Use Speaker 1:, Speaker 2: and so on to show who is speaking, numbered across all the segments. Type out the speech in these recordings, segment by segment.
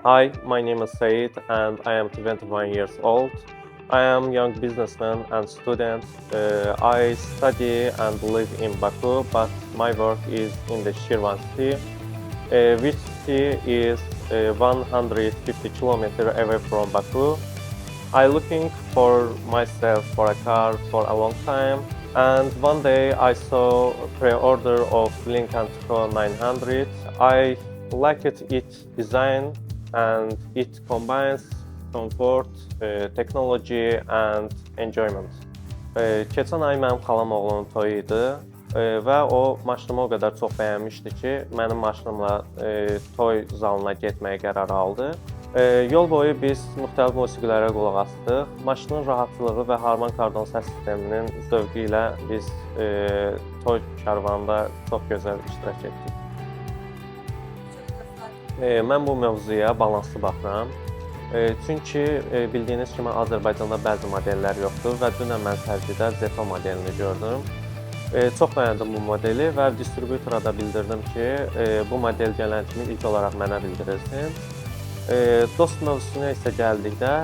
Speaker 1: Hi, my name is Said and I am 21 years old. I am young businessman and student. I study and live in Baku, but my work is in the Shirvan city, which city is 150 kilometers away from Baku. I looking for myself for a car for a long time, and one day I saw a pre-order of Lincoln Co 900. I liked its design and it combines comfort, technology and enjoyment. Keçən ay mənim xalam oğlunun toyu idi və o maşınımı o qədər çox bəyənmişdi ki, mənim maşınımla toy zalına getməyə qərar aldı. Yol boyu biz müxtəlif musiqilərə qulaq asdıq. Maşının rahatlığı və Harman Kardon səs sisteminin zövqü ilə biz toy karvanında çox gözəl iştirak etdik. Mən bu mövzuya balanslı baxıram. Çünki bildiyiniz kimi Azərbaycanda bəzi modellər yoxdur və dünən mən sərgidə Zeto modelini gördüm. Çox bəyəndim bu modeli və distributora da bildirdim ki, bu model gələn kimi ilk olaraq mənə bildirilsin. Dost mövzusuna isə gəldikdə,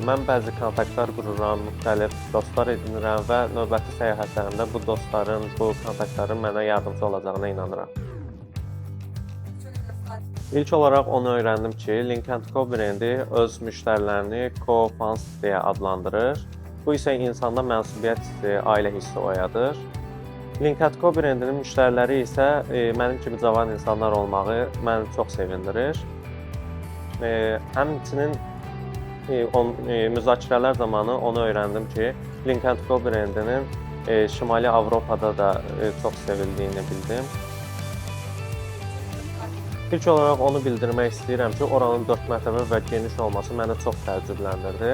Speaker 1: mən bəzi kontaktlar qururam, müxtəlif dostlar edinirəm və növbəti səyahətlərimdə bu dostların, bu kontaktların mənə yardımcı olacağına inanıram. İlk olaraq onu öyrəndim ki, Lincoln Co brendi öz müştərilərini Co-fans deyə adlandırır. Bu isə insanda mənsubiyyət hissi, ailə hissi oyadır. Lincoln Co brendinin müştəriləri isə mənim kimi cavan insanlar olmağı məni çox sevindirir. Həmçinin müzakirələr zamanı onu öyrəndim ki, Lincoln Co brendinin Şimali Avropada da çox sevildiyini bildim. İlk olaraq onu bildirmək istəyirəm ki, oranın 4 mərtəbə və geniş olması məni çox təəccübləndirdi.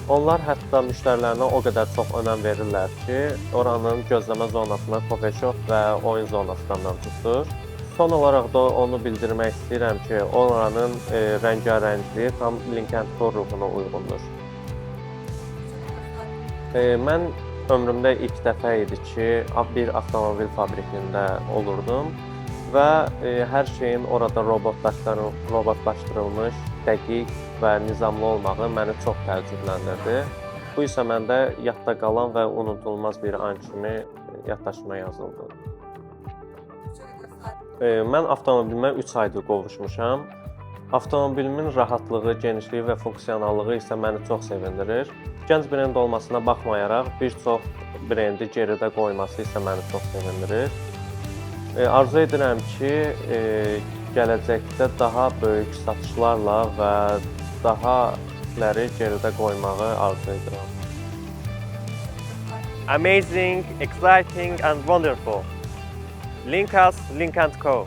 Speaker 1: Onlar hətta müştərilərinə o qədər çox önəm verirlər ki, oranın gözləmə zonasında coffee shop və oyun zonası da mövcuddur. Son olaraq da onu bildirmək istəyirəm ki, oranın rəngarəngliyi tam Lincoln Co ruhuna uyğundur. Mən ömrümdə ilk dəfə idi ki, bir avtomobil fabrikində olurdum və hər şeyin orada robotlaşdırılmış, dəqiq və nizamlı olmağı məni çox təəccübləndirdi. Bu isə məndə yadda qalan və unutulmaz bir an kimi yaddaşıma yazıldı. Mən avtomobilimə 3 aydır qovuşmuşam. Avtomobilimin rahatlığı, genişliyi və funksionallığı isə məni çox sevindirir. Gənc brend olmasına baxmayaraq, bir çox brendi geridə qoyması isə məni çox sevindirir. Arzu edirəm ki, gələcəkdə daha böyük satışlarla və daha geridə qoymağı arzu edirəm. Amazing, exciting and wonderful. Lincoln Co.